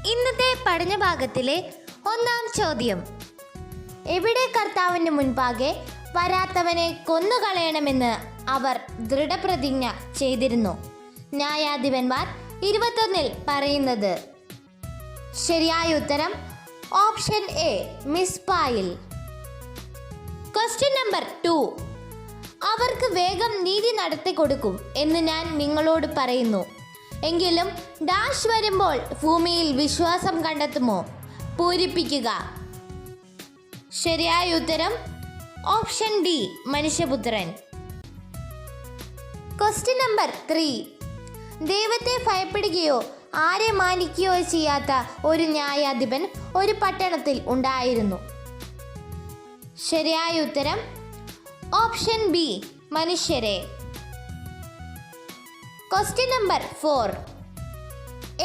ഇന്നത്തെ പഠനഭാഗത്തിലെ ഒന്നാം ചോദ്യം: എവിടെ കർത്താവിന് മുൻപാകെ വരാത്തവനെ കൊന്നുകളയണമെന്ന് അവർ ദൃഢപ്രതിജ്ഞ ചെയ്തിരുന്നു? ന്യായാധിപന്മാർ 21 പറയുന്നത്. ശരിയായ ഉത്തരം ഓപ്ഷൻ എ, മിസ്പായിൽ. ക്വസ്റ്റ്യൻ നമ്പർ 2: അവർക്ക് വേഗം നീതി നടത്തി കൊടുക്കും എന്ന് ഞാൻ നിങ്ങളോട് പറയുന്നു, എങ്കിലും ഡാഷ് വരുമ്പോൾ ഭൂമിയിൽ വിശ്വാസം കണ്ടെത്തുമോ? പൂരിപ്പിക്കുക. ശരിയായ ഉത്തരം ഓപ്ഷൻ ഡി, മനുഷ്യപുത്രൻ. ക്വസ്റ്റ്യൻ നമ്പർ 3: ദൈവത്തെ ഭയപ്പെടുകയോ ആരെ മാനിക്കുകയോ ചെയ്യാത്ത ഒരു ന്യായാധിപൻ ഒരു പട്ടണത്തിൽ ഉണ്ടായിരുന്നു. ശരിയായ ഉത്തരം ഓപ്ഷൻ ബി, മനുഷ്യരെ. ക്വസ്റ്റ്യൻ നമ്പർ 4: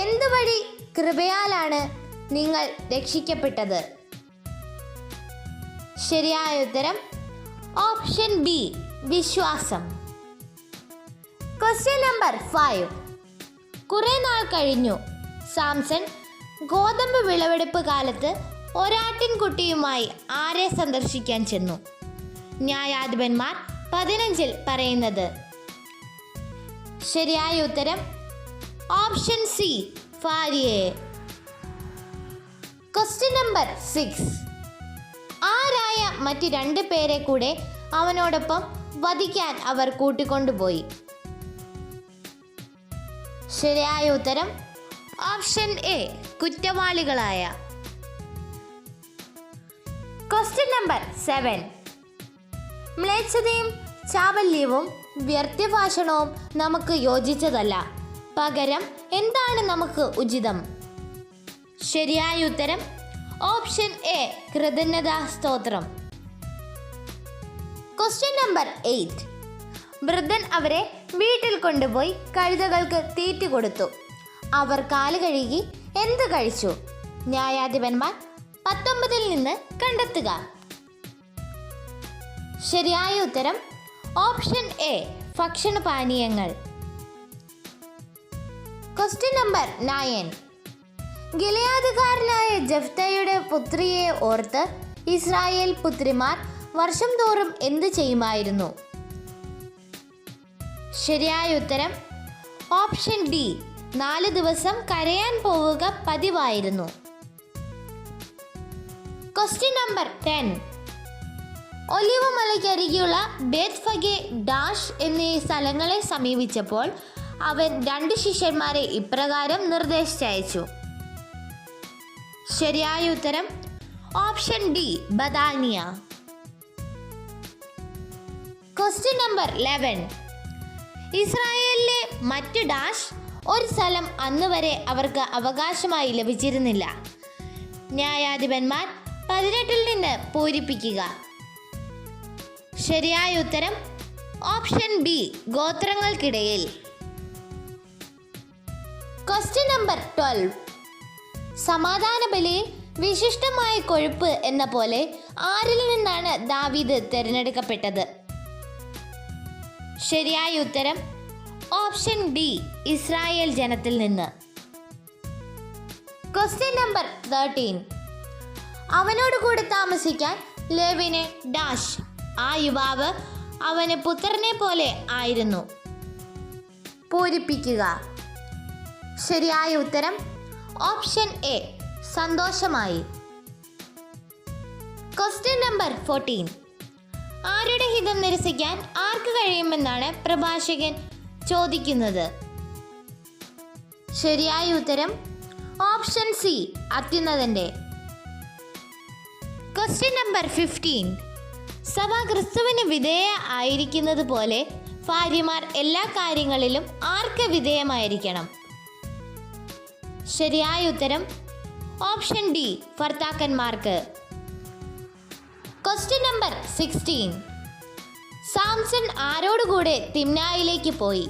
എന്തുവഴി കൃപയാലാണ് നിങ്ങൾ രക്ഷിക്കപ്പെട്ടത്? ശരിയായ ഉത്തരം ഓപ്ഷൻ ബി, വിശ്വാസം. ക്വസ്റ്റ്യൻ നമ്പർ 5: കുറെ നാൾ കഴിഞ്ഞു സാംസൺ ഗോതമ്പ് വിളവെടുപ്പ് കാലത്ത് ഒരാട്ടിൻകുട്ടിയുമായി ആരെ സന്ദർശിക്കാൻ ചെന്നു? ന്യായാധിപന്മാർ 15 പറയുന്നത്. ശരിയായ ഉത്തരം ഓപ്ഷൻ സി, ഭാര്യയെ. ക്വസ്റ്റ്യൻ നമ്പർ 6: ആരായ മറ്റ് 2 പേരെ കൂടെ അവനോടൊപ്പം വധിക്കാൻ അവർ കൂട്ടിക്കൊണ്ടുപോയി? ശരിയായ ഉത്തരം ഓപ്ഷൻ എ, കുറ്റവാളികളായ. ക്വസ്റ്റ്യൻ നമ്പർ 7: മ്ലേച്ഛതയും ചാബല്യവും വ്യർത്ഥഭാഷണവും നമുക്ക് യോജിച്ചതല്ല, പകരം എന്താണ് നമുക്ക് ഉചിതം? ശരിയായ ഉത്തരം ഓപ്ഷൻ എ, കൃതജ്ഞതാ സ്തോത്രം. ക്വസ്റ്റ്യൻ നമ്പർ 8: വൃദ്ധൻ അവരെ വീട്ടിൽ കൊണ്ടുപോയി കഴുതകൾക്ക് തീറ്റ കൊടുത്തു. അവർ കാല് കഴുകി എന്ത് കഴിച്ചു? ന്യായാധിപന്മാർ 19 കണ്ടെത്തുക. ശരിയായ ഉത്തരം ഓപ്ഷൻ എ, ഭക്ഷണപാനീയങ്ങൾ. ക്വസ്റ്റ്യൻ നമ്പർ 9: ഗിലെയാദുകാരനായ ജെഫ്തയുടെ പുത്രിയെ ഓർത്ത് ഇസ്രായേൽ പുത്രിമാർ വർഷം തോറും എന്ത് ചെയ്യുമായിരുന്നു? ശരിയായ ഉത്തരം ഓപ്ഷൻ ഡി, 4 ദിവസം കരയാൻ പോവുക പതിവായിരുന്നു. ക്വസ്റ്റ്യൻ നമ്പർ 10: ഒലിവ് മലയ്ക്കരികെയുള്ള ബേത്ത്ഫഗെ, ഡാഷ് എന്നീ സ്ഥലങ്ങളെ സമീപിച്ചപ്പോൾ അവൻ 2 ശിഷ്യന്മാരെ ഇപ്രകാരം നിർദ്ദേശിച്ചയച്ചു. ശരിയായ ഉത്തരം option D, Badania. Question number 11: ഇസ്രായേലിലെ മറ്റ് ഡാഷ് ഒരു സ്ഥലം അന്ന് വരെ അവർക്ക് അവകാശമായി ലഭിച്ചിരുന്നില്ല. ന്യായാധിപന്മാർ 18 പൂരിപ്പിക്കുക. ശരിയായ ഉത്തരം ഓപ്ഷൻ ബി, ഗോത്രങ്ങൾക്കിടയിൽ. ക്വസ്റ്റ്യൻ നമ്പർ 12: സമാധാന ബലിയിൽ വിശിഷ്ടമായ കൊഴുപ്പ് എന്ന പോലെ ആരിൽ നിന്നാണ് ദാവീദ് തിരഞ്ഞെടുക്കപ്പെട്ടത്? ശരിയായ ഉത്തരം ഓപ്ഷൻ ഡി, ഇസ്രായേൽ ജനത്തിൽ നിന്ന്. ക്വസ്റ്റ്യൻ നമ്പർ 13: അവനോട് കൂടെ താമസിക്കാൻ ലേവിനെ ഡാഷ്. ആ യുവാവ് അവന് പുത്രനെ പോലെ ആയിരുന്നു. പൂരിപ്പിക്കുക. ശരിയായ ഉത്തരം ഓപ്ഷൻ എ, സന്തോഷമായി. ക്വസ്റ്റ്യൻ നമ്പർ 14: ആരുടെ ഹിതം നിരസിക്കാൻ ആർക്ക് കഴിയുമെന്നാണ് പ്രഭാഷകൻ ചോദിക്കുന്നത്? ശരിയായ ഉത്തരം ഓപ്ഷൻ സി, അത്യുന്നതന്റെ. ക്വസ്റ്റ്യൻ നമ്പർ 15: സഭ ക്രിസ്തുവിന് വിധേയ ആയിരിക്കുന്നത് പോലെ ഭാര്യമാർ എല്ലാ കാര്യങ്ങളിലും ആർക്ക് വിധേയമായിരിക്കണം? ശരിയായ ഉത്തരം ഓപ്ഷൻ ഡി, ഭർത്താക്കന്മാർക്ക്. ക്വസ്റ്റ്യൻ നമ്പർ 16: സാംസൺ ആരോടുകൂടെ തിമ്നായിലേക്ക് പോയി?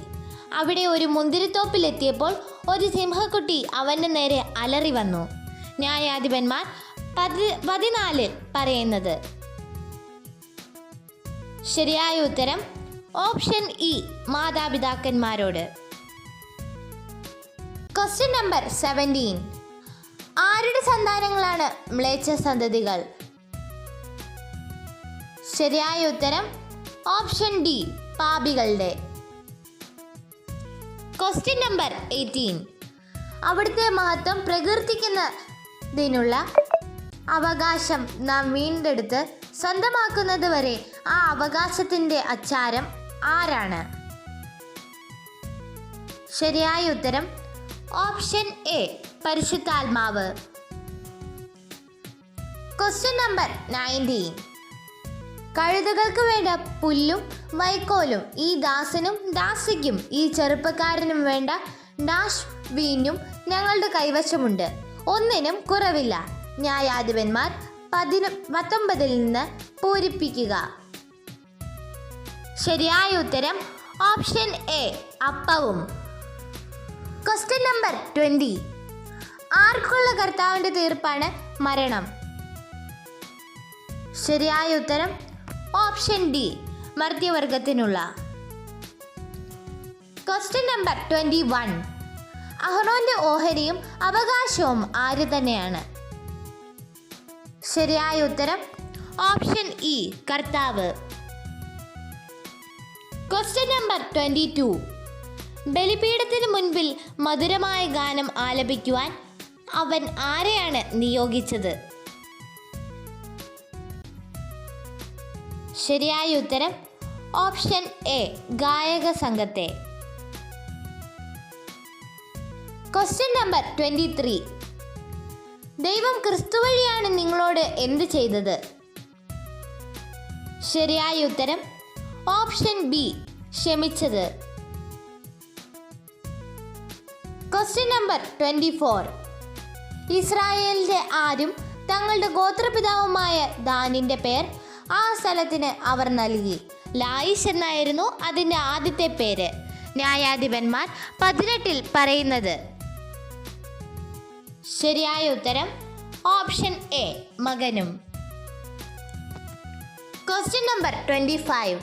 അവിടെ ഒരു മുന്തിരിത്തോപ്പിലെത്തിയപ്പോൾ ഒരു സിംഹക്കുട്ടി അവൻ്റെ നേരെ അലറി വന്നു. ന്യായാധിപന്മാർ 14 പറയുന്നത്. ശരിയായ ഉത്തരം ഓപ്ഷൻ ഇ, മാതാപിതാക്കന്മാരോട്. ക്വസ്റ്റ്യൻ നമ്പർ 17: ആരുടെ സന്താനങ്ങളാണ് മ്ലേച്ഛ സന്തതികൾ? ശരിയായ ഉത്തരം ഓപ്ഷൻ ഡി, പാപികളുടെ. Question number 18. അവിടുത്തെ മഹത്വം പ്രകീർത്തിക്കുന്നതിനുള്ള അവകാശം നാം വീണ്ടെടുത്ത് സ്വന്തമാക്കുന്നത് വരെ ആ അവകാശത്തിൻ്റെ അച്ചാരം ആരാണ്? ശരിയായ ഉത്തരം ഓപ്ഷൻ എ, പരിശുദ്ധാത്മാവ്. Question number 19. കഴുതകൾക്ക് വേണ്ട പുല്ലും വൈക്കോലും ഈ ദാസനും ദാസിക്കും ഈ ചെറുപ്പക്കാരനും വേണ്ട ഡാഷ് വീഞ്ഞും ഞങ്ങളുടെ കൈവശമുണ്ട്, ഒന്നിനും കുറവില്ല. ന്യായാധിപന്മാർ 19 നിന്ന് പൂരിപ്പിക്കുക. ശരിയായ ഉത്തരം ഓപ്ഷൻ എ, അപ്പവും. Question number 20. ആർക്കുള്ള കർത്താവിൻ്റെ തീർപ്പാണ് മരണം? ശരിയായ ഉത്തരം ഓപ്ഷൻ ഡി, മർത്യവർഗത്തിനുള്ള. Question number 21. അഹ്റോന്റെ ഓഹരിയും അവകാശവും ആര് തന്നെയാണ്? ശരിയായ ഉത്തരം ഓപ്ഷൻ ഇ, കർത്താവ്. Question number 22. ബലിപീഠത്തിന് മുൻപിൽ മധുരമായ ഗാനം ആലപിക്കുവാൻ അവൻ ആരെയാണ് നിയോഗിച്ചത്? ശരിയായ ഉത്തരം ഓപ്ഷൻ എ, ഗായക സംഘത്തെ. Question number 23. ദൈവം ക്രിസ്തു വഴിയാണ് നിങ്ങളോട് എന്ത് ചെയ്തത്? ശരിയായ ഉത്തരം ഓപ്ഷൻ ബി, ക്ഷമിച്ചത്. Question number 24. ഇസ്രായേലിന്റെ ആരും തങ്ങളുടെ ഗോത്രപിതാവുമായ ദാനിന്റെ പേർ ആ സ്ഥലത്തിന് അവർ നൽകി. ലായിഷ് എന്നായിരുന്നു അതിൻ്റെ ആദ്യത്തെ പേര്. ന്യായാധിപന്മാർ 18 പറയുന്നത്. ശരിയായ ഉത്തരം ഓപ്ഷൻ എ, മകനും. Question number 25.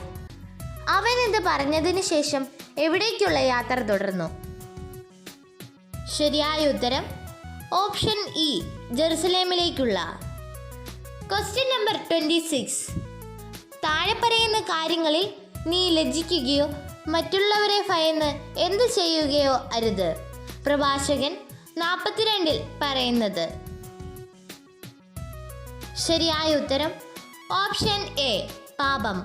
അവൻ ഇത് പറഞ്ഞതിന് ശേഷം എവിടേക്കുള്ള യാത്ര തുടർന്നു? ശരിയായ ഉത്തരം ഓപ്ഷൻ ഇ, ജെറുസലേമിലേക്കുള്ള. Question number 26. താഴെ പറയുന്ന കാര്യങ്ങളിൽ നീ ലജ്ജിക്കുകയോ മറ്റുള്ളവരെ ഭയന്ന് എന്ത് ചെയ്യുകയോ അരുത്. പ്രഭാഷകൻ 42 പറയുന്നത്. ശരിയായ ഉത്തരം ഓപ്ഷൻ എ, പാപം.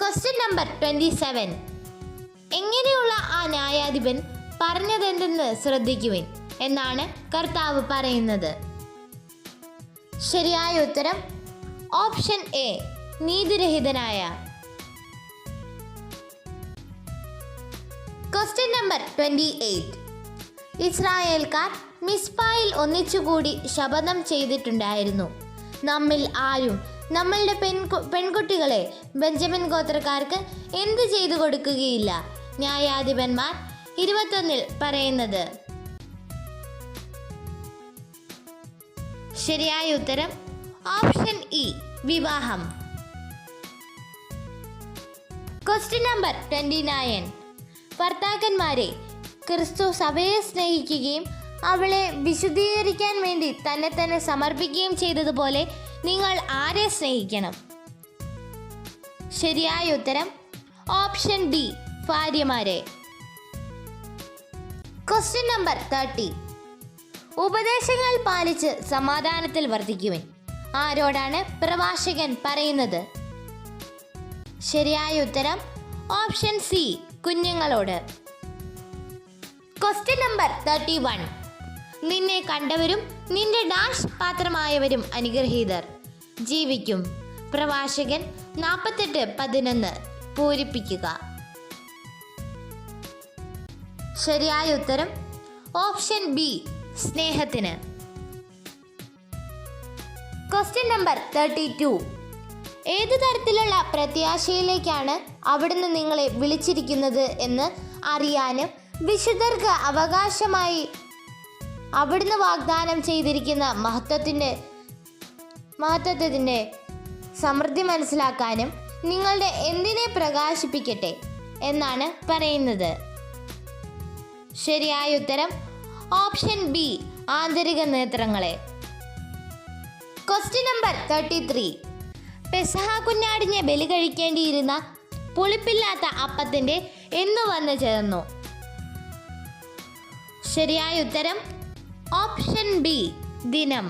Question number 27. എങ്ങനെയുള്ള ആ ന്യായാധിപൻ പറഞ്ഞതെന്തെന്ന് ശ്രദ്ധിക്കുവിൻ എന്നാണ് കർത്താവ് പറയുന്നത്. ശരിയായ ഉത്തരം ഓപ്ഷൻ എ, നീതിരഹിതനായ. Question number 28. ഇസ്രായേൽക്കാർ മിസ്പായിൽ ഒന്നിച്ചുകൂടി ശപഥം ചെയ്തിട്ടുണ്ടായിരുന്നു, നമ്മിൽ ആരും നമ്മളുടെ പെൺകുട്ടികളെ ബെഞ്ചമിൻ ഗോത്രക്കാർക്ക് എന്ത് ചെയ്തു കൊടുക്കുകയില്ല. ന്യായാധിപന്മാർ 21 പറയുന്നത്. ശരിയായ ഉത്തരം ഓപ്ഷൻ ഇ, വിവാഹം. Question number 29. ഭർത്താക്കന്മാരെ, ക്രിസ്തു സഭയെ സ്നേഹിക്കുകയും അവളെ വിശുദ്ധീകരിക്കാൻ വേണ്ടി തന്നെ സമർപ്പിക്കുകയും ചെയ്തതുപോലെ നിങ്ങൾ ആരെ സ്നേഹിക്കണം? ശരിയായ ഉത്തരം ഓപ്ഷൻ ഡി, ഭാര്യമാരെ. Question number 30. ഉപദേശങ്ങൾ പാലിച്ച് സമാധാനത്തിൽ വർദ്ധിക്കുവിൻ ആരോടാണ് പ്രവാചകൻ പറയുന്നത്? ശരിയായ ഉത്തരം ഓപ്ഷൻ സി, കുഞ്ഞുങ്ങളോട്. Question number 31. നിന്നെ കണ്ടവരും നിന്റെ ഡാഷ് പാത്രമായവരും അനുഗ്രഹീതർ ജീവിക്കും. പ്രവാചകൻ 48:11 പൂരിപ്പിക്കുക. ശരിയായ ഉത്തരം ഓപ്ഷൻ ബി, സ്നേഹത്തിന്. Question number 32. ഏതു തരത്തിലുള്ള പ്രത്യാശയിലേക്കാണ് അവിടുന്ന് നിങ്ങളെ വിളിച്ചിരിക്കുന്നത് എന്ന് അറിയാനും വിശുദ്ധർക്ക് അവകാശമായി അവിടുന്ന് വാഗ്ദാനം ചെയ്തിരിക്കുന്ന മഹത്വത്തിൻ്റെ സമൃദ്ധി മനസ്സിലാക്കാനും നിങ്ങളുടെ എന്തിനെ പ്രകാശിപ്പിക്കട്ടെ എന്നാണ് പറയുന്നത്. ശരിയായ ഉത്തരം ഓപ്ഷൻ ബി ആന്തരിക നേത്രങ്ങളെ. Question number 33. പെസഹ കുഞ്ഞാടിനെ ബലി കഴിക്കേണ്ടിയിരുന്ന പുളിപ്പില്ലാത്ത അപ്പത്തിന്റെ എന്ന് വന്നു ചേർന്നു? ശരിയായ ഉത്തരം ഓപ്ഷൻ ബി ദിനം.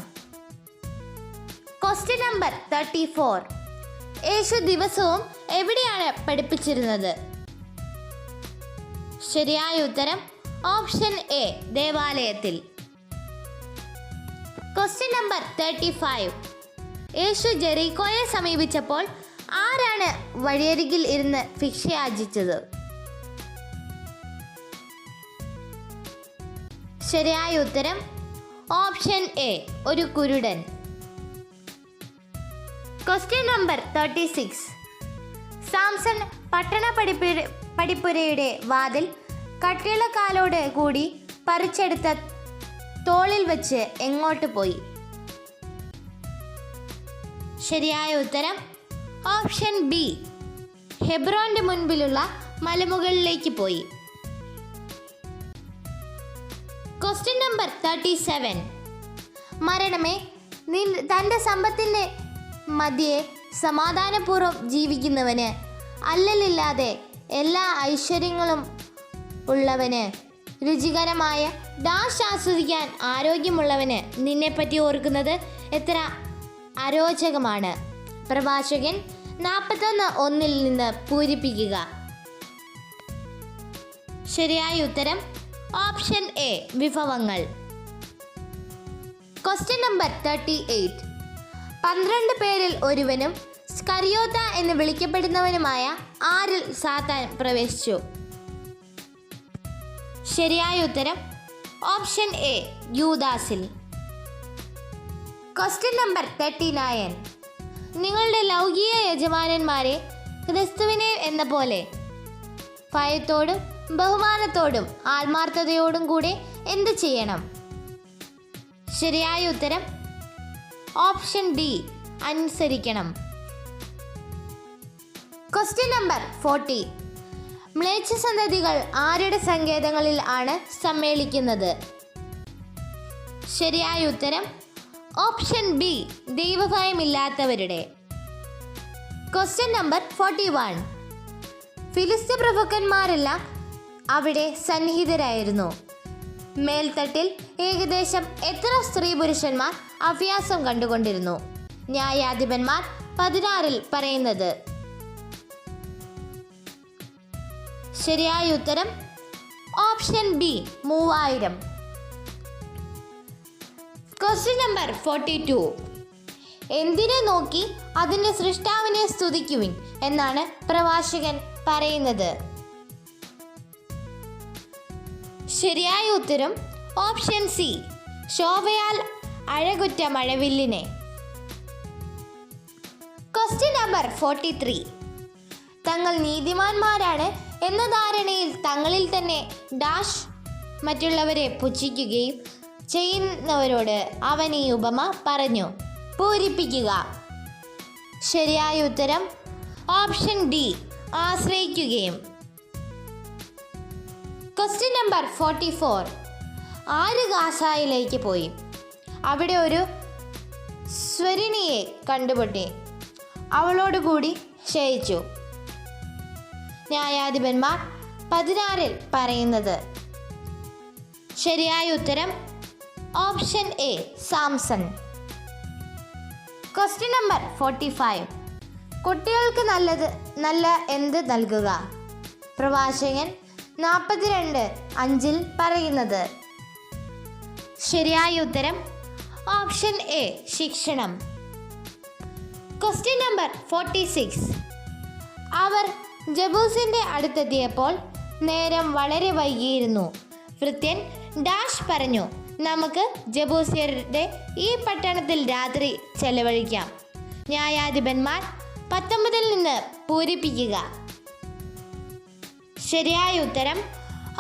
Question number 34. യേശു ദിവസവും എവിടെയാണ് പഠിപ്പിച്ചിരുന്നത്? ശരിയായ ഉത്തരം ഓപ്ഷൻ എ ദേവാലയത്തിൽ. Question number 35. യേശു ജെറീക്കോയെ സമീപിച്ചപ്പോൾ ആരാണ് വഴിയരികിൽ ഇരുന്ന് ഭിക്ഷ യാചിച്ചത്? ശരിയായ ഉത്തരം ഓപ്ഷൻ എ ഒരു കുരുടൻ. Question number 36. സാംസൺ പട്ടണ പടിപ്പുരയുടെ വാതിൽ കട്ടിളക്കാലോട് കൂടി പറിച്ചെടുത്ത തോളിൽ വെച്ച് എങ്ങോട്ട് പോയി? ശരിയായ ഉത്തരം ഓപ്ഷൻ ബി ഹെബ്രോന്റെ മുൻപിലുള്ള മലമുകളിലേക്ക് പോയി. Question number 37. മരണമേ, തൻ്റെ സമ്പത്തിൻ്റെ മധ്യേ സമാധാനപൂർവ്വം ജീവിക്കുന്നവന്, അല്ലലില്ലാതെ എല്ലാ ഐശ്വര്യങ്ങളും ഉള്ളവന്, രുചികരമായ ഡാഷ് ആസ്വദിക്കാൻ ആരോഗ്യമുള്ളവന് നിന്നെപ്പറ്റി ഓർക്കുന്നത് എത്ര അരോചകമാണ്. പ്രഭാഷകൻ 41:1 നിന്ന് പൂരിപ്പിക്കുക. ശരിയായ ഉത്തരം ഓപ്ഷൻ എ വിഭവങ്ങൾ. Question number 38. 12 പേരിൽ ഒരുവനും സ്കറിയോത്ത എന്ന് വിളിക്കപ്പെടുന്നവനുമായ ആരിൽ സാത്താൻ പ്രവേശിച്ചു? ശരിയായ ഉത്തരം ഓപ്ഷൻ എ യൂദാസിൽ. Question number 39. നിങ്ങളുടെ ലൗകിക യജമാനന്മാരെ ക്രിസ്തുവിനെ എന്ന പോലെ ഭയത്തോടും ബഹുമാനത്തോടും ആത്മാർത്ഥതയോടും കൂടെ എന്ത് ചെയ്യണം? ശരിയായ ഉത്തരം ഓപ്ഷൻ ഡി അനുസരിക്കണം. Question number 40. മ്ലേച്ഛസന്തതികൾ ആരുടെ സങ്കേതങ്ങളിൽ ആണ് സമ്മേളിക്കുന്നത്? ശരിയായ ഉത്തരം ഓപ്ഷൻ ബി ദൈവഭയമില്ലാത്തവരുടെ. Question number 41. ഫിലിസ്ത്യ പ്രഭുക്കന്മാരെല്ലാം അവിടെ സന്നിഹിതരായിരുന്നു. മേൽത്തട്ടിൽ ഏകദേശം എത്ര സ്ത്രീ പുരുഷന്മാർ അഭ്യാസം കണ്ടുകൊണ്ടിരുന്നു? ന്യായാധിപന്മാർ 16 പറയുന്നത്. ശരിയായ ഉത്തരം ഓപ്ഷൻ ബി 3000. Question number 42. എന്തിനെ നോക്കി അതിൻ്റെ സൃഷ്ടാവിനെ സ്തുതിക്കുവിൻ എന്നാണ് പ്രവാചകൻ പറയുന്നത്? ശരിയായ ഉത്തരം ഓപ്ഷൻ സി ശോഭയാൽ അഴകുറ്റ മഴവില്ലിനെ. Question number 43. തങ്ങൾ നീതിമാന്മാരാണ് എന്ന ധാരണയിൽ തങ്ങളിൽ തന്നെ ഡാഷ് മറ്റുള്ളവരെ പുച്ഛിക്കുകയും ചെയ്യുന്നവരോട് അവൻ ഈ ഉപമ പറഞ്ഞു. പൂരിപ്പിക്കുക. ശരിയായ ഉത്തരം ഓപ്ഷൻ ഡി ആശ്രയിക്കുകയും. Question number 44. ആര് ഗാസായിലേക്ക് പോയി? അവിടെ ഒരു സ്വരിണിയെ കണ്ടുപൊട്ടി അവളോടുകൂടി ശയിച്ചു. ന്യായാധിപന്മാർ 16 പറയുന്നത്. ശരിയായ ഉത്തരം option A Samson. Question number 45. കുട്ടികൾക്ക് നല്ല എന്ത് നൽകുക? പ്രവാചകൻ 42:5 പറയുന്നത്. ശരിയായ ഉത്തരം ഓപ്ഷൻ എ ശിക്ഷണം. Question number 46. അവർ ജബൂസിൻ്റെ അടുത്തെത്തിയപ്പോൾ നേരം വളരെ വൈകിയിരുന്നു. ഭൃത്യൻ ഡാഷ് പറഞ്ഞു, നമുക്ക് ജബൂസ്യരുടെ ഈ പട്ടണത്തിൽ രാത്രി ചെലവഴിക്കാം. ന്യായാധിപന്മാർ 19 നിന്ന് പൂരിപ്പിക്കുക. ശരിയായ ഉത്തരം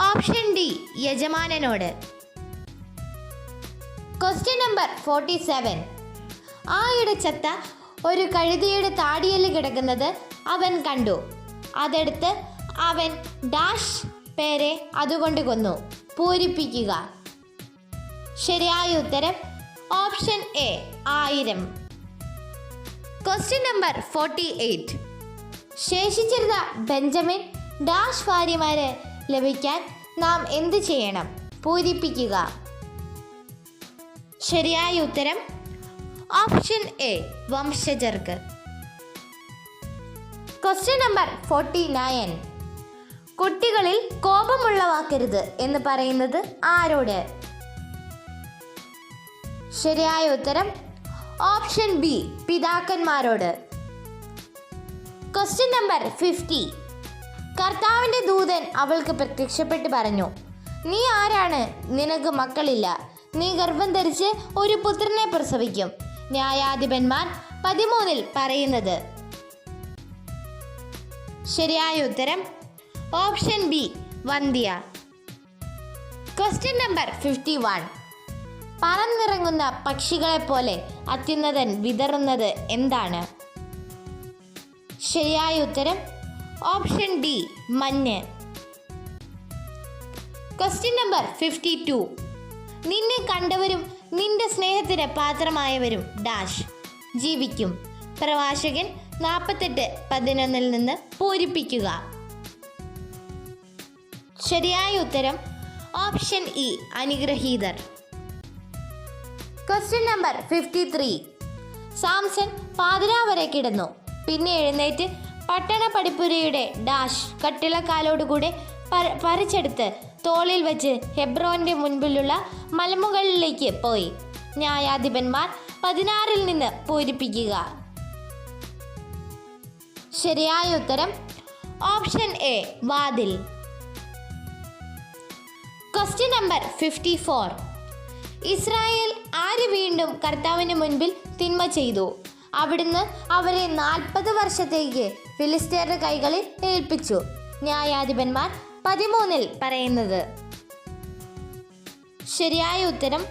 ഓപ്ഷൻ ഡി യജമാനനോട്. Question number 47. ആയിടെ ചത്ത ഒരു കഴുതയുടെ താടിയല് കിടക്കുന്നത് അവൻ കണ്ടു. അതെടുത്ത് അവൻ ഡാഷ് പേരെ അതുകൊണ്ട് കൊന്നു. പൂരിപ്പിക്കുക. ശരിയായ ഉത്തരം ഓപ്ഷൻ എ 1000. Question number 48. ശേഷിച്ചിരുന്ന ബെഞ്ചമിൻ ഡാഷ് ഭാര്യമാരെ ലഭിക്കാൻ നാം എന്ത് ചെയ്യണം? പൂരിപ്പിക്കുക. ശരിയായ ഉത്തരം ഓപ്ഷൻ എ വംശജർക്ക്. Question number 49. കുട്ടികളിൽ കോപമുള്ളവാക്കരുത് എന്ന് പറയുന്നത് ആരോട്? ശരിയായ ഉത്തരം ഓപ്ഷൻ ബി പിതാക്കന്മാരോട്. Question number 50. കർത്താവിൻ്റെ ദൂതൻ അവൾക്ക് പ്രത്യക്ഷപ്പെട്ട് പറഞ്ഞു, നീ ആരാണ്? നിനക്ക് മക്കളില്ല, നീ ഗർഭം ധരിച്ച് ഒരു പുത്രനെ പ്രസവിക്കും. ന്യായാധിപന്മാർ 13 പറയുന്നത്. ശരിയായ ഉത്തരം ഓപ്ഷൻ ബി വന്ധ്യ. Question number 51. പറന്നിറങ്ങുന്ന പക്ഷികളെപ്പോലെ അത്യുന്നതൻ വിതറുന്നത് എന്താണ്? ശരിയായ ഉത്തരം ഓപ്ഷൻ ഡി മഞ്ഞ്. Question number 52. നിന്നെ കണ്ടവരും നിന്റെ സ്നേഹത്തിന് പാത്രമായവരും ഡാഷ് ജീവിക്കും. പ്രവാചകൻ 48:11 നിന്ന് പൂരിപ്പിക്കുക. ശരിയായ ഉത്തരം ഓപ്ഷൻ ഇ അനുഗ്രഹീതർ. Question number 53. സാംസൺ പാതിരാവരെ കിടന്നു, പിന്നെ എഴുന്നേറ്റ് പട്ടണ പടിപ്പുരയുടെ ഡാഷ് കട്ടിളക്കാലോടുകൂടെ പറിച്ചെടുത്ത് തോളിൽ വെച്ച് ഹെബ്രോന്റെ മുൻപിലുള്ള മലമുകളിലേക്ക് പോയി. ന്യായാധിപന്മാർ 16 നിന്ന് പൂരിപ്പിക്കുക. ശരിയായ ഉത്തരം ഓപ്ഷൻ എ വാതിൽ. Question number 54. ഇസ്രായേൽ ആര് വീണ്ടും കർത്താവിന് മുൻപിൽ തിന്മ ചെയ്തു? അവിടുന്ന് അവരെ 40 വർഷത്തേക്ക് ഫിലിസ്തീയരുടെ കൈകളിൽ ഏൽപ്പിച്ചു. ന്യായാധിപന്മാർ 13 പറയുന്നത്. ശരിയായ ഉത്തരം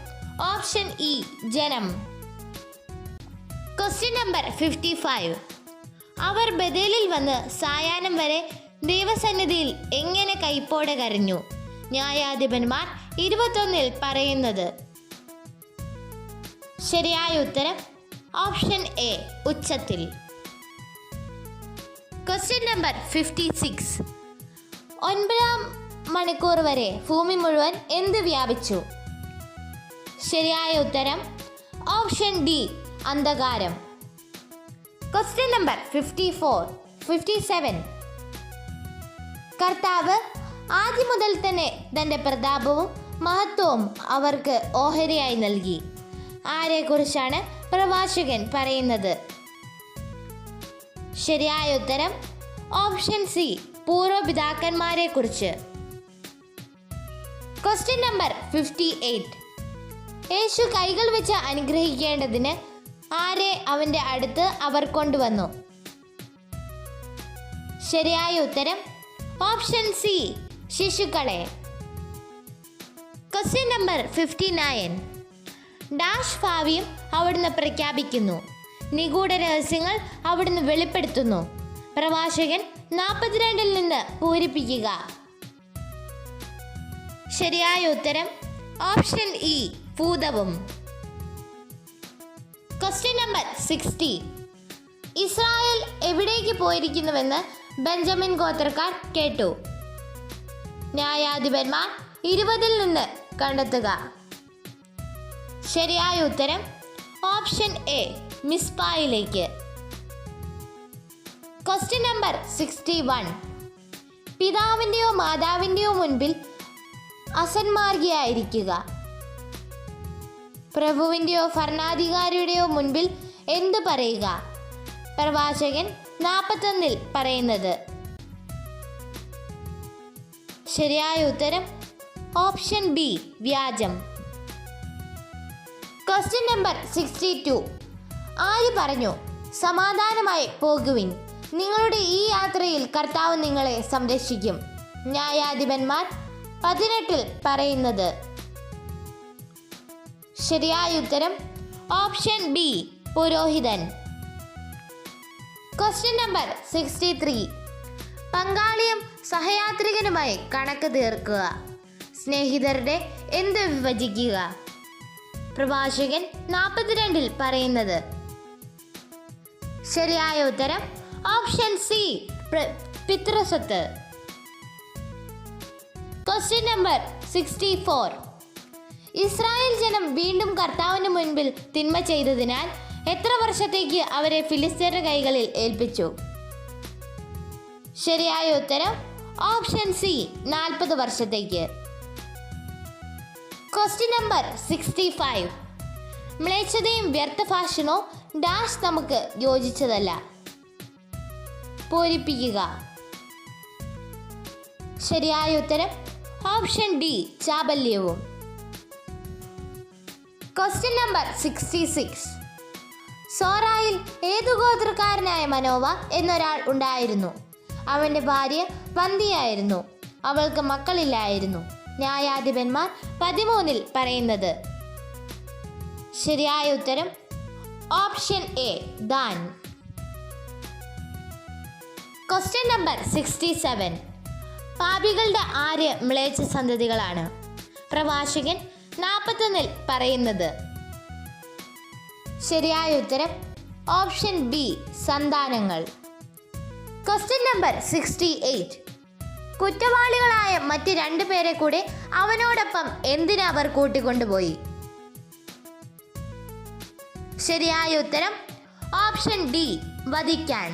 ഓപ്ഷൻ ഇ ജനം. Question number 55. അവർ ബഥേലിൽ വന്ന് സായാഹ്നം വരെ ദൈവസന്നിധിയിൽ എങ്ങനെ കൈപ്പോടെ കരഞ്ഞു? ന്യായാധിപന്മാർ 21 പറയുന്നത്. ശരിയായ ഉത്തരം ഓപ്ഷൻ എ ഉച്ചത്തിൽ. Question number 56. 9 മണിക്കൂർ വരെ ഭൂമി മുഴുവൻ എന്ത് വ്യാപിച്ചു? ശരിയായ ഉത്തരം ഓപ്ഷൻ ഡി അന്ധകാരം. Question number 57. കർത്താവ് ആദ്യം മുതൽ തന്നെ തൻ്റെ പ്രതാപവും മഹത്വവും അവർക്ക് ഓഹരിയായി നൽകി. ആരെക്കുറിച്ചാണ് പ്രവാചകൻ പറയുന്നത്? ശരിയായ ഉത്തരം ഓപ്ഷൻ സി പൂർവ്വപിതാക്കന്മാരെ കുറിച്ച്. Question number 58. യേശു കൈകൾ വെച്ച് അനുഗ്രഹിക്കേണ്ടതിന് ആരെ അവൻ്റെ അടുത്ത് അവർ കൊണ്ടുവന്നു? ശരിയായ ഉത്തരം ഓപ്ഷൻ സി ശിശുക്കളെ. Question number 59. ഡാഷ് ഭാവിയും അവിടുന്ന് പ്രഖ്യാപിക്കുന്നു, നിഗൂഢ രഹസ്യങ്ങൾ അവിടുന്ന് വെളിപ്പെടുത്തുന്നു. പ്രവാചകൻ 42 നിന്ന് പൂരിപ്പിക്കുക. ശരിയായ ഉത്തരം ഓപ്ഷൻ ഇ ഭൂതവും. Question number 60. ഇസ്രായേൽ എവിടേക്ക് പോയിരിക്കുന്നുവെന്ന് ബെഞ്ചമിൻ ഗോത്രക്കാർ കേട്ടു? ന്യായാധിപന്മാർ 20 നിന്ന് കണ്ടെത്തുക. ശരിയായ ഉത്തരം ഓപ്ഷൻ എ മിസ്പായിലേക്ക്. Question number 61. പിതാവിൻ്റെയോ മാതാവിൻ്റെയോ മുൻപിൽ അസന്മാർഗിയായിരിക്കുക. പ്രഭുവിൻ്റെയോ ഭരണാധികാരിയുടെയോ മുൻപിൽ എന്ത് പറയുക? പ്രവാചകൻ 41 പറയുന്നത്. ശരിയായ ഉത്തരം ഓപ്ഷൻ ബി വ്യാജം. Question number 62. ആര് പറഞ്ഞു, സമാധാനമായി പോകുവിൻ, നിങ്ങളുടെ ഈ യാത്രയിൽ കർത്താവ് നിങ്ങളെ സംരക്ഷിക്കും? ന്യായാധിപന്മാർ 18 പറയുന്നത്. ശരിയായ ഉത്തരം ഓപ്ഷൻ ബി പുരോഹിതൻ. Question number 63. പങ്കാളിയും സഹയാത്രികനുമായി കണക്ക് തീർക്കുക. സ്നേഹിതരുടെ എന്ത് വിഭജിക്കുക? പ്രഭാഷകൻ 42 പറയുന്നത്? ശരിയായ ഉത്തരം ഓപ്ഷൻ സി, പിതൃസ്വത്ത്. Question number 64. ഇസ്രായേൽ ജനം വീണ്ടും കർത്താവിന് മുൻപിൽ തിന്മ ചെയ്തതിനാൽ എത്ര വർഷത്തേക്ക് അവരെ ഫിലിസ്ത്യരുടെ കൈകളിൽ ഏൽപ്പിച്ചു? ശരിയായ ഉത്തരം ഓപ്ഷൻ സി, 40 വർഷത്തേക്ക്. Question number 65. മ്ലേച്ഛതയും വ്യർത്ഥ ഭാഷണവും ഡാഷ് നമുക്ക് യോജിച്ചതല്ല. പൂരിപ്പിക്കുക. ശരിയായ ഉത്തരം ഓപ്ഷൻ ഡി, ചാബല്യവും. Question number 66. സോറായിൽ ഏതു ഗോത്രക്കാരനായ മനോവ എന്നൊരാൾ ഉണ്ടായിരുന്നു. അവൻ്റെ ഭാര്യ വന്ധ്യയായിരുന്നു. അവൾക്ക് മക്കളില്ലായിരുന്നു. ന്യായാധിപന്മാർ 13 പറയുന്നത്. ശരിയായ ഉത്തരം option A, than. Question number 67. പാപികളുടെ ആര് മ്ലേച്ഛ സന്തതികളാണ്? പ്രഭാഷകൻ 41 പറയുന്നത്. ശരിയായ ഉത്തരം ഓപ്ഷൻ ബി, സന്താനങ്ങൾ. Question number 68. കുറ്റവാളികളായ മറ്റ് 2 പേരെ കൂടെ അവനോടൊപ്പം എന്തിന് അവർ കൂട്ടിക്കൊണ്ടുപോയി? ശരിയായ ഉത്തരം ഓപ്ഷൻ ഡി, വധിക്കാൻ.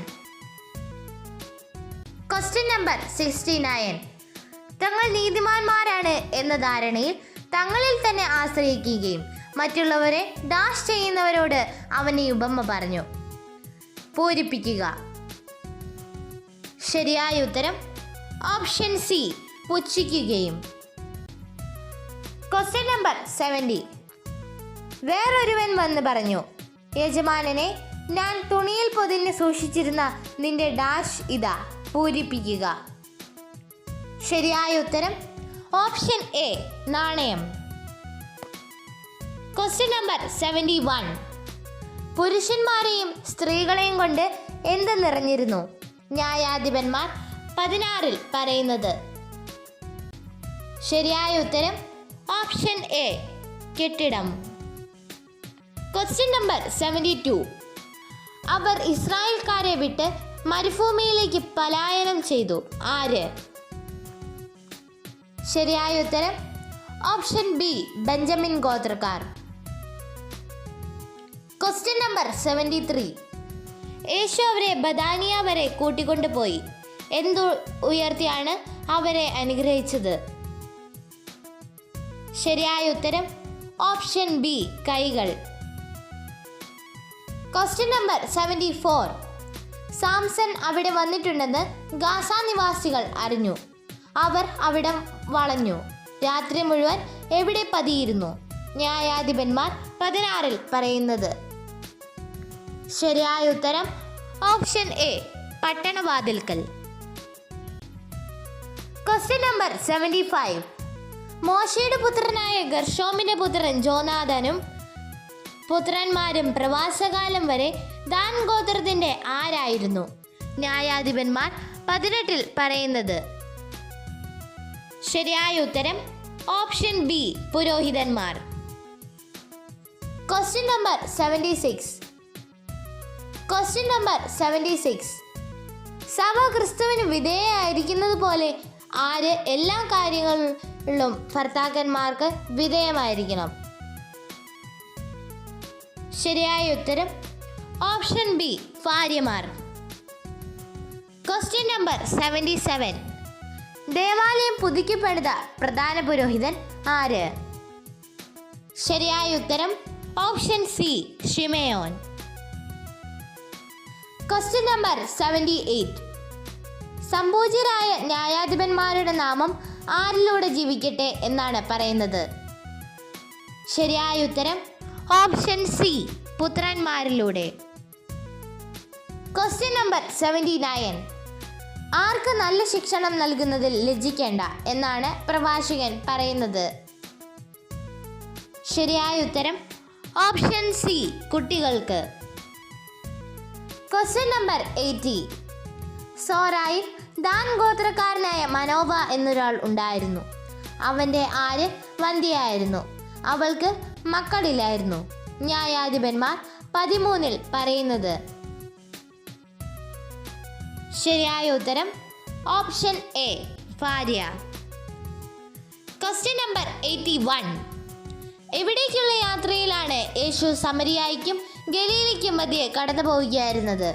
Question number 69. തങ്ങൾ നീതിമാന്മാരാണ് എന്ന ധാരണയിൽ തങ്ങളിൽ തന്നെ ആശ്രയിക്കുകയും മറ്റുള്ളവരെ ഡാഷ് ചെയ്യുന്നവരോട് അവൻ ഈ ഉപമ പറഞ്ഞു. പൂരിപ്പിക്കുക. ശരിയായ ഉത്തരം ഓപ്ഷൻ സി, പുച്ഛിക്കുകയും. Question number 70. വേറൊരുവൻ വന്ന് പറഞ്ഞു, യജമാനനെ, ഞാൻ തുണിയിൽ പൊതിഞ്ഞ് സൂക്ഷിച്ചിരുന്ന നിന്റെ ഡാഷ് ഇതാ. പൂരിപ്പിക്കുക. ശരിയായ ഉത്തരം ഓപ്ഷൻ എ, നാണയം. Question number 71. പുരുഷന്മാരെയും സ്ത്രീകളെയും കൊണ്ട് എന്ത് നിറഞ്ഞിരുന്നു? ന്യായാധിപന്മാർ 16 പറയുന്നത്. ശരിയായ ഉത്തരം ഓപ്ഷൻ എ, കെട്ടിടം. Question number 72. അവർ ഇസ്രായേൽക്കാരെ വിട്ട് മരുഭൂമിയിലേക്ക് പലായനം ചെയ്തു. ആര്? ശരിയായ ഉത്തരം ഓപ്ഷൻ ബി, ബെഞ്ചമിൻ ഗോത്രക്കാർ. Question number 73. യേശു അവരെ ബഥാനിയ വരെ കൂട്ടിക്കൊണ്ടുപോയി. എന്തു ഉയർത്തിയാണ് അവരെ അനുഗ്രഹിച്ചത്? ശരിയായ ഉത്തരം ഓപ്ഷൻ ബി, കൈകൾ. Question number 74. സാംസൺ അവിടെ വന്നിട്ടുണ്ടെന്ന് ഗാസ നിവാസികൾ അറിഞ്ഞു. അവർ അവിടം വളഞ്ഞു. രാത്രി മുഴുവൻ എവിടെ പതിയിരുന്നു? ന്യായാധിപന്മാർ 16 പറയുന്നത്. ശരിയായ ഉത്തരം ഓപ്ഷൻ എ, പട്ടണവാതിൽക്കൽ. Question number 75. മോശയുടെ പുത്രനായ ഗർഷോമിന്റെ പുത്രൻ ജോനാഥനും പുത്രന്മാരും പ്രവാസകാലം വരെ ദാൻ ഗോത്രത്തിന്റെ ആരായിരുന്നു? ന്യായാധിപന്മാർ 18 പറയുന്നത്. ശരിയായ ഉത്തരം ഓപ്ഷൻ ബി, പുരോഹിതന്മാർ. Question number 76. Question number 76. സഭ ക്രിസ്തുവിന് വിധേയമായിരിക്കുന്നത് പോലെ ആര് എല്ലാ കാര്യങ്ങളിലും ഭർത്താക്കന്മാർക്ക് വിധേയമായിരിക്കണം? ശരിയായ ഉത്തരം ഓപ്ഷൻ ബി, ഭാര്യമാർ. Question number 77. ദേവാലയം പുതുക്കി പണിത പ്രധാന പുരോഹിതൻ ആര്? ശരിയായ ഉത്തരം ഓപ്ഷൻ സി, ഷിമയോൻ. Question number 78. സംപൂജ്യരായ ന്യായാധിപന്മാരുടെ നാമം ആരിലൂടെ ജീവിക്കട്ടെ എന്നാണ് പറയുന്നത്? ശരിയായ ഉത്തരം ഓപ്ഷൻ സി, പുത്രന്മാരിലൂടെ. Question number 79. ആർക്ക് നല്ല ശിക്ഷണം നൽകുന്നതിൽ ലജ്ജിക്കേണ്ട എന്നാണ് പ്രഭാഷകൻ പറയുന്നത്? ശരിയായ ഉത്തരം ഓപ്ഷൻ സി, കുട്ടികൾക്ക്. Question number 80. സോറായിൽ ദാൻ ഗോത്രക്കാരനായ മനോവ എന്നൊരാൾ ഉണ്ടായിരുന്നു. അവൻ്റെ ആര് വന്ധ്യയായിരുന്നു. അവൾക്ക് മക്കളില്ലായിരുന്നു. ന്യായാധിപന്മാർ 13 പറയുന്നത്. ശരിയായ ഉത്തരം ഓപ്ഷൻ എ ഭാര്യ. Question number 81. എവിടേക്കുള്ള യാത്രയിലാണ് യേശു സമരിയായിക്കും ഗലീലയ്ക്കും മധ്യേ കടന്നു പോവുകയായിരുന്നത്?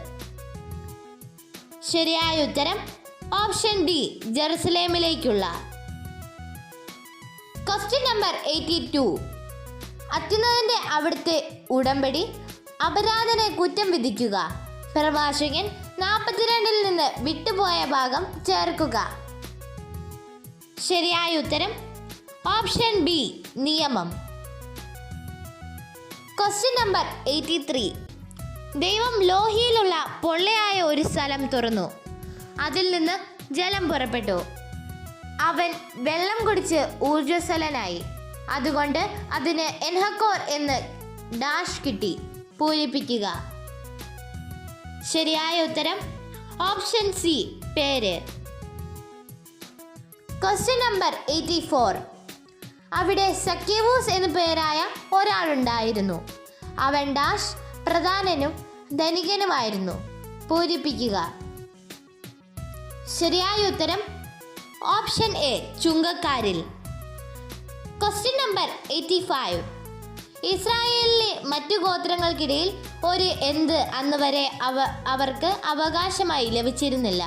ശരിയായ ഉത്തരം ഓപ്ഷൻ ഡി ജെറുസലേമിലേക്കുള്ള. Question number 82. അത്യുന്നതന്റെ അവിടുത്തെ ഉടമ്പടി അപരാധനെ കുറ്റം വിധിക്കുക. പ്രഭാഷകൻ 42 നിന്ന് വിട്ടുപോയ ഭാഗം ചേർക്കുക. ശരിയായ ഉത്തരം ഓപ്ഷൻ ബി നിയമം. Question number 83. ദൈവം ലോഹിയിലുള്ള പൊള്ളയായ ഒരു സ്ഥലം തുറന്നു. അതിൽ നിന്ന് ജലം പുറപ്പെട്ടു. അവൻ വെള്ളം കുടിച്ച് ഊർജ്ജസ്വലനായി. അതുകൊണ്ട് അതിന് എൻഹക്കോർ എന്ന് ഡാഷ് കിട്ടി. പൂരിപ്പിക്കുക. ശരിയായ ഉത്തരം ഓപ്ഷൻ സി പേര്. Question number 84. അവിടെ സക്കേവൂസ് എന്നു പേരായ ഒരാളുണ്ടായിരുന്നു. അവൻ ഡാഷ് പ്രധാനനും ധനികനുമായിരുന്നു. പൂരിപ്പിക്കുക. ശരിയായ ഉത്തരം ഓപ്ഷൻ എ ചുങ്കക്കാരിൽ. Question number 85. ഇസ്രായേലിലെ മറ്റു ഗോത്രങ്ങൾക്കിടയിൽ ഒരു എന്ത് അന്ന് വരെ അവർക്ക് അവകാശമായി ലഭിച്ചിരുന്നില്ല.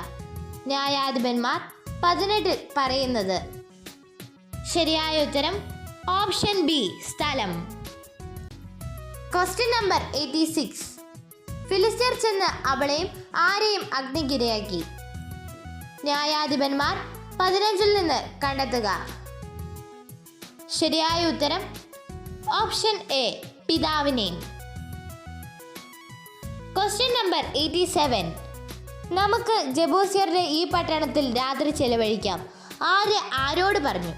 ന്യായാധിപന്മാർ 18 പറയുന്നത്. ശരിയായ ഉത്തരം ഓപ്ഷൻ ബി സ്ഥലം. Question number 86. ഫിലിസ്ത്യർ ചെന്ന് അവളെയും ആരെയും അഗ്നിക്കിരയാക്കി. ന്യായാധിപന്മാർ 15 നിന്ന് കണ്ടെത്തുക. ശരിയായ ഉത്തരം ഓപ്ഷൻ എ പിതാവിനെയും. Question number 87. നമുക്ക് ജബൂസ്യരുടെ ഈ പട്ടണത്തിൽ രാത്രി ചെലവഴിക്കാം. ആര് ആരോട് പറഞ്ഞു?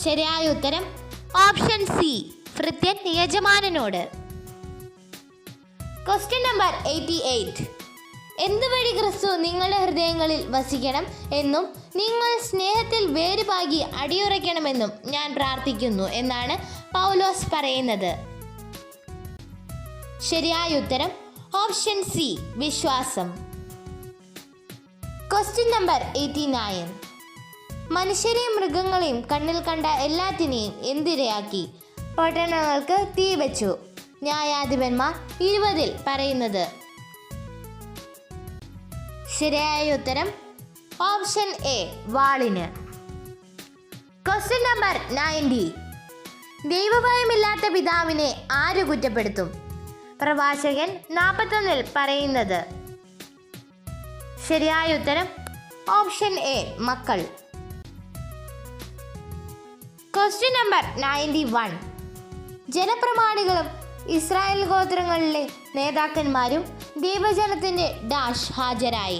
ശരിയായ ഉത്തരം ഓപ്ഷൻ സി ഭൃത്യൻ യജമാനനോട്. Question number 88. എന്തുവഴി ക്രിസ്തു നിങ്ങളുടെ ഹൃദയങ്ങളിൽ വസിക്കണം എന്നും നിങ്ങൾ സ്നേഹത്തിൽ വേരുപാകി അടിയുറയ്ക്കണമെന്നും ഞാൻ പ്രാർത്ഥിക്കുന്നു എന്നാണ് പൗലോസ് പറയുന്നത്. ശരിയായ ഉത്തരം ഓപ്ഷൻ സി വിശ്വാസം. Question number 89. മനുഷ്യരെയും മൃഗങ്ങളെയും കണ്ണിൽ കണ്ട എല്ലാത്തിനെയും എന്തിരയാക്കി പട്ടണങ്ങൾക്ക് തീ വെച്ചു. ന്യായാധിപന്മാർ 20 പറയുന്നത്. ശരിയായ ഉത്തരം ഓപ്ഷൻ എ വാളിന്. Question number 90. ദൈവഭയമില്ലാത്ത പിതാവിനെ ആര് കുറ്റപ്പെടുത്തും? പ്രഭാഷകൻ 41 പറയുന്നത്. ശരിയായ ഉത്തരം ഓപ്ഷൻ എ മക്കൾ. Question number 91. ജനപ്രമാണികളും ഇസ്രായേൽ ഗോത്രങ്ങളിലെ നേതാക്കന്മാരും ദൈവജനത്തിന്റെ ഡാഷ് ഹാജരായി.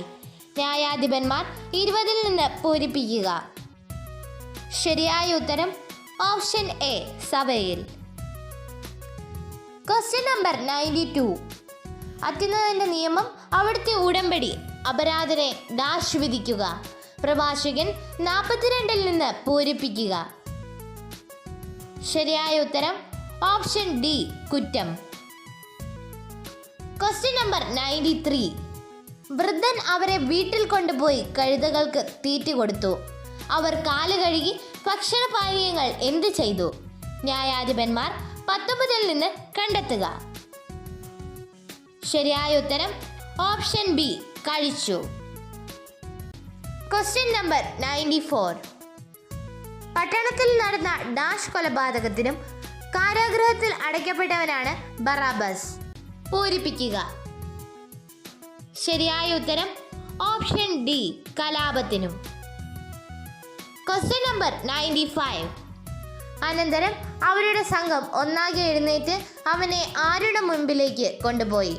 ന്യായാധിപന്മാർ 20 നിന്ന് പൂരിപ്പിക്കുക. ശരിയായ ഉത്തരം ഓപ്ഷൻ എ സഭയിൽ. Question number 92. അത്യുന്നതന്റെ നിയമം അവിടുത്തെ ഉടമ്പടി അപരാധനെ ഡാഷ് വിധിക്കുക. പ്രഭാഷകൻ 42 നിന്ന് പൂരിപ്പിക്കുക. ശരിയായ ഉത്തരം ഓപ്ഷൻ ഡി കുറ്റം. Question number 93. വൃദ്ധൻ അവരെ വീട്ടിൽ കൊണ്ടുപോയി കഴുതകൾക്ക് തീറ്റ കൊടുത്തു. അവർ കാല് കഴുകി ഭക്ഷണപാനീയങ്ങൾ എന്ത് ചെയ്തു? ന്യായാധിപന്മാർ 19 നിന്ന് കണ്ടെത്തുക. ശരിയായ ഉത്തരം ഓപ്ഷൻ ബി കഴിച്ചു. Question number 94. പട്ടണത്തിൽ നടന്ന ഡാഷ് കൊലപാതകത്തിനും കാരാഗൃഹത്തിൽ അടയ്ക്കപ്പെട്ടവനാണ് ബറാബസ്. പൂരിപ്പിക്കുക. ശരിയായ ഉത്തരം ഓപ്ഷൻ ഡി കലാപത്തിനും. Question number 95. അനന്തരം അവരുടെ സംഘം ഒന്നാകെ എഴുന്നേറ്റ് അവനെ ആരുടെ മുൻപിലേക്ക് കൊണ്ടുപോയി?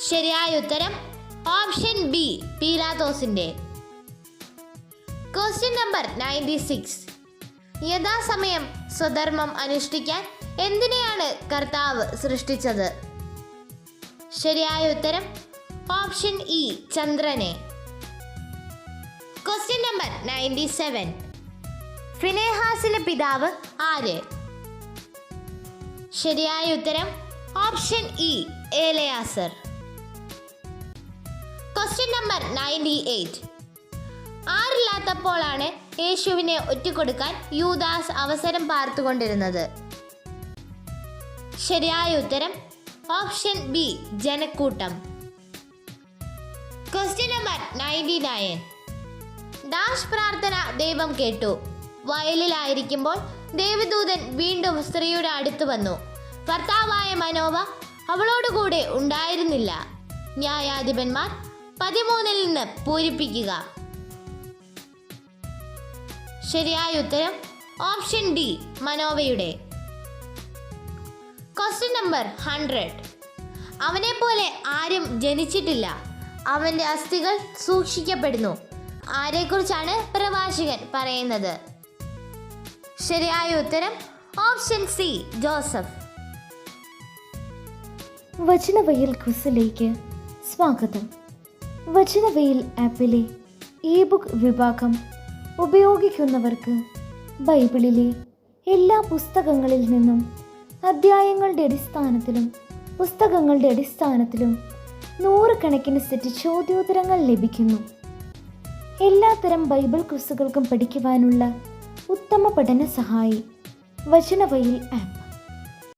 ശരിയായ ഉത്തരം ഓപ്ഷൻ ബി പീലാത്തോസിന്റെ. Question number 96. യഥാസമയം സ്വധർമ്മം അനുഷ്ഠിക്കാൻ എന്തിനെയാണ് കർത്താവ് സൃഷ്ടിച്ചത്? ശരിയായ ഉത്തരം ഓപ്ഷൻ ഇ ചന്ദ്രനെ. Question number 97. ഫിനെഹാസിന്റെ പിതാവ് ആര്? ശരിയായ ഉത്തരം option E Eleazar. Question number 98. ആരില്ലാത്തപ്പോഴാണ് യേശുവിനെ ഒറ്റുകൊടുക്കാൻ യൂദാസ് അവസരം പാർത്തുകൊണ്ടിരുന്നത്? ശരിയായ ഉത്തരം ഓപ്ഷൻ ബി ജനക്കൂട്ടം. Question number 99. ഡാഷ് പ്രാർത്ഥന ദൈവം കേട്ടു. വയലിലായിരിക്കുമ്പോൾ ദേവദൂതൻ വീണ്ടും സ്ത്രീയുടെ അടുത്ത് വന്നു. ഭർത്താവായ മനോവ അവളോടുകൂടെ ഉണ്ടായിരുന്നില്ല. ന്യായാധിപന്മാർ 13 നിന്ന് പൂരിപ്പിക്കുക. ശരിയായ ഉത്തരം ഓപ്ഷൻ ഡി മനോവയുടെ. Question number 100. അവനെ പോലെ ആരും ജനിച്ചിട്ടില്ല, അവന്റെ അസ്ഥികൾ സൂക്ഷിക്കപ്പെടുന്നു. ആരെക്കുറിച്ചാണ് പ്രവാചകൻ പറയുന്നത്? ശരിയായ ഉത്തരം ഓപ്ഷൻ സി ജോസഫ്. വചനവെയിൽ ക്വിസിലേക്ക് സ്വാഗതം. വചനവെയിൽ ആപ്പിലെ ഇ ബുക്ക് വിഭാഗം ഉപയോഗിക്കുന്നവർക്ക് ബൈബിളിലെ എല്ലാ പുസ്തകങ്ങളിൽ നിന്നും അധ്യായങ്ങളുടെ അടിസ്ഥാനത്തിലും പുസ്തകങ്ങളുടെ അടിസ്ഥാനത്തിലും 100 കണക്കിന് സെറ്റ് ചോദ്യോത്തരങ്ങൾ ലഭിക്കുന്നു. എല്ലാത്തരം ബൈബിൾ ക്വിസുകൾക്കും പഠിക്കുവാനുള്ള ഉത്തമ പഠന സഹായി വചനവെയിൽ ആപ്പ്.